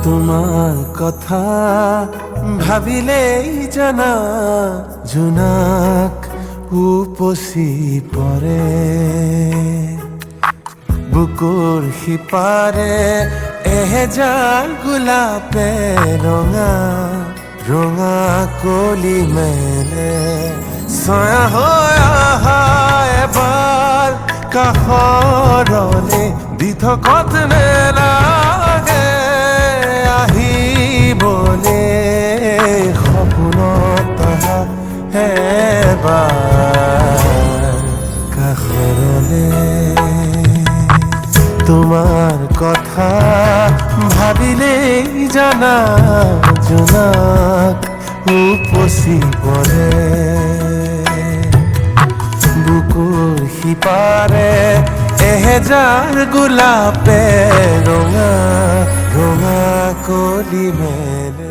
তোমার কথা ভাবিলেই জানা জোনাক উপচি পৰে বুকুৰ সিপাৰে এহেজাৰ গোলাপে ৰঙা ৰঙা কলি মেলে ছয়া হৈ আহা এবাৰ কাষৰলে দি থকত নেলাগে আহিবলে সপোনত অহা এবাৰ কাষৰলে তোমার কথা ভাবিলেই জানা জোনাক উপচি পৰে বুকুৰ সিপাৰে এহেজাৰ গোলাপে ৰঙা ৰঙা কলি মেলে।